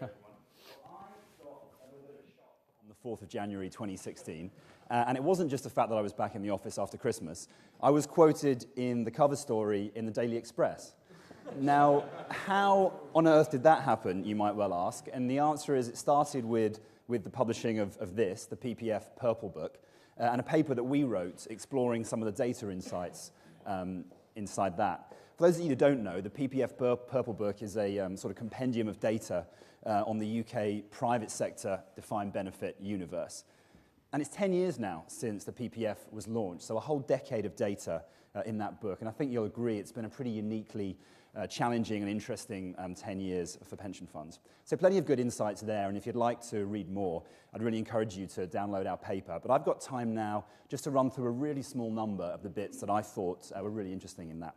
On the 4th of January 2016, and it wasn't just the fact that I was back in the office after Christmas. I was quoted in the cover story in the Daily Express. Now, how on earth did that happen, you might well ask, and the answer is it started with the publishing of this, the PPF Purple Book, and a paper that we wrote exploring some of the data insights inside that. For those of you who don't know, the PPF Purple Book is a sort of compendium of data on the UK private sector defined benefit universe. And it's 10 years now since the PPF was launched, so a whole decade of data in that book. And I think you'll agree it's been a pretty uniquely challenging and interesting 10 years for pension funds. So plenty of good insights there, and if you'd like to read more, I'd really encourage you to download our paper. But I've got time now just to run through a really small number of the bits that I thought were really interesting in that.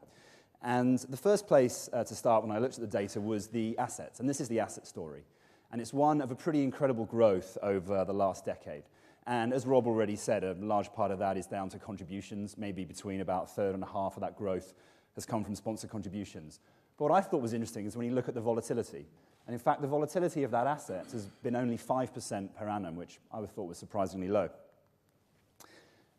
And the first place to start when I looked at the data was the assets, and this is the asset story. And it's one of a pretty incredible growth over the last decade. And as Rob already said, a large part of that is down to contributions, maybe between about a third and a half of that growth has come from sponsor contributions. But what I thought was interesting is when you look at the volatility. And in fact, the volatility of that asset has been only 5% per annum, which I would thought was surprisingly low.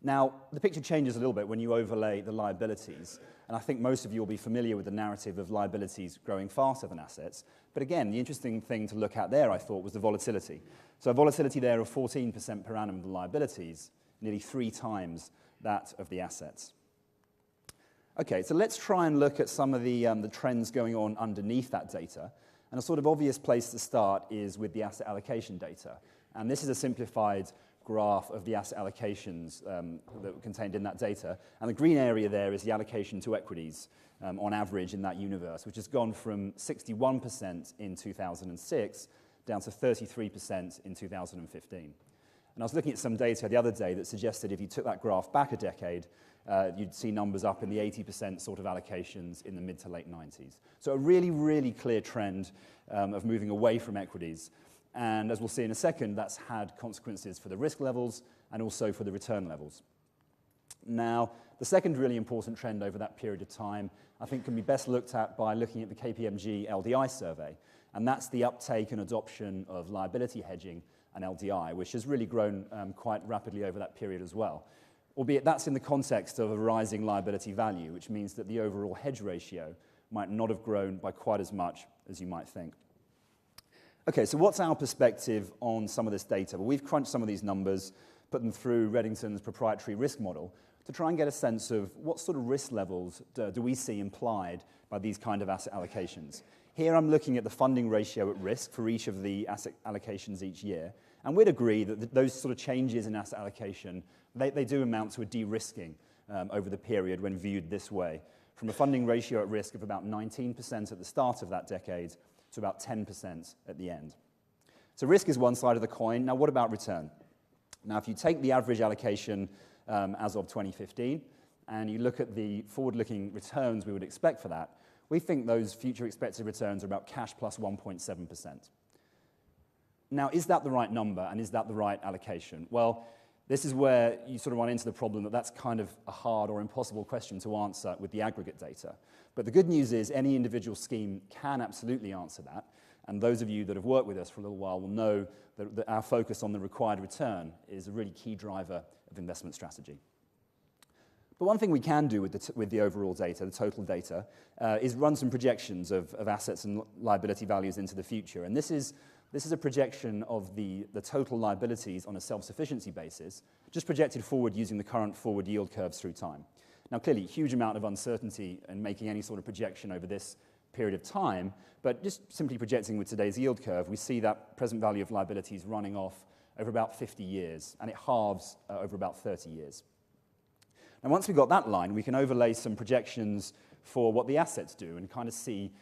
Now, the picture changes a little bit when you overlay the liabilities. And I think most of you will be familiar with the narrative of liabilities growing faster than assets. But again, the interesting thing to look at there, I thought, was the volatility. So a volatility there of 14% per annum of the liabilities, nearly 3 times that of the assets. Okay, so let's try and look at some of the trends going on underneath that data. And a sort of obvious place to start is with the asset allocation data. And this is a simplified graph of the asset allocations that were contained in that data. And the green area there is the allocation to equities on average in that universe, which has gone from 61% in 2006 down to 33% in 2015. And I was looking at some data the other day that suggested if you took that graph back a decade, you'd see numbers up in the 80% sort of allocations in the mid to late 90s. So a really, really clear trend of moving away from equities. And as we'll see in a second, that's had consequences for the risk levels and also for the return levels. Now, the second really important trend over that period of time, I think, can be best looked at by looking at the KPMG LDI survey. And that's the uptake and adoption of liability hedging and LDI, which has really grown quite rapidly over that period as well. Albeit that's in the context of a rising liability value, which means that the overall hedge ratio might not have grown by quite as much as you might think. Okay, so what's our perspective on some of this data? Well, we've crunched some of these numbers, put them through Reddington's proprietary risk model to try and get a sense of what sort of risk levels do we see implied by these kind of asset allocations. Here I'm looking at the funding ratio at risk for each of the asset allocations each year, and we'd agree that those sort of changes in asset allocation, they do amount to a de-risking over the period when viewed this way, from a funding ratio at risk of about 19% at the start of that decade to about 10% at the end. So risk is one side of the coin. Now, what about return? Now, if you take the average allocation as of 2015, and you look at the forward-looking returns we would expect for that, we think those future expected returns are about cash plus 1.7%. Now, is that the right number, and is that the right allocation? Well, this is where you sort of run into the problem that that's kind of a hard or impossible question to answer with the aggregate data. But the good news is any individual scheme can absolutely answer that. And those of you that have worked with us for a little while will know that our focus on the required return is a really key driver of investment strategy. But one thing we can do with the overall data, the total data, is run some projections of assets and liability values into the future. And this is a projection of the total liabilities on a self-sufficiency basis, just projected forward using the current forward yield curves through time. Now, clearly, huge amount of uncertainty in making any sort of projection over this period of time, but just simply projecting with today's yield curve, we see that present value of liabilities running off over about 50 years, and it halves over about 30 years. Now, once we've got that line, we can overlay some projections for what the assets do and kind of see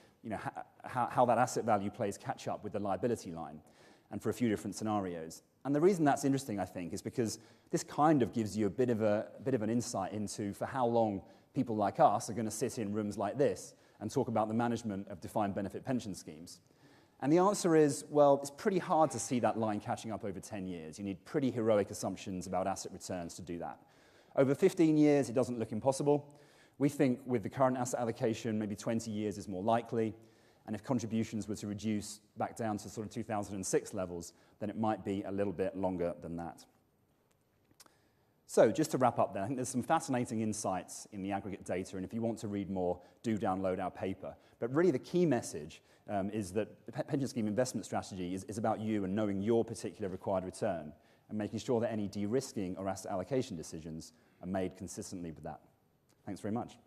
how that asset value plays catch up with the liability line, and for a few different scenarios. And the reason that's interesting, I think, is because this kind of gives you a bit of an insight into for how long people like us are going to sit in rooms like this and talk about the management of defined benefit pension schemes. And the answer is, well, it's pretty hard to see that line catching up over 10 years. You need pretty heroic assumptions about asset returns to do that. Over 15 years, it doesn't look impossible. We think with the current asset allocation, maybe 20 years is more likely. And if contributions were to reduce back down to sort of 2006 levels, then it might be a little bit longer than that. So just to wrap up then, I think there's some fascinating insights in the aggregate data, and if you want to read more, do download our paper. But really the key message is that the pension scheme investment strategy is about you and knowing your particular required return and making sure that any de-risking or asset allocation decisions are made consistently with that. Thanks very much.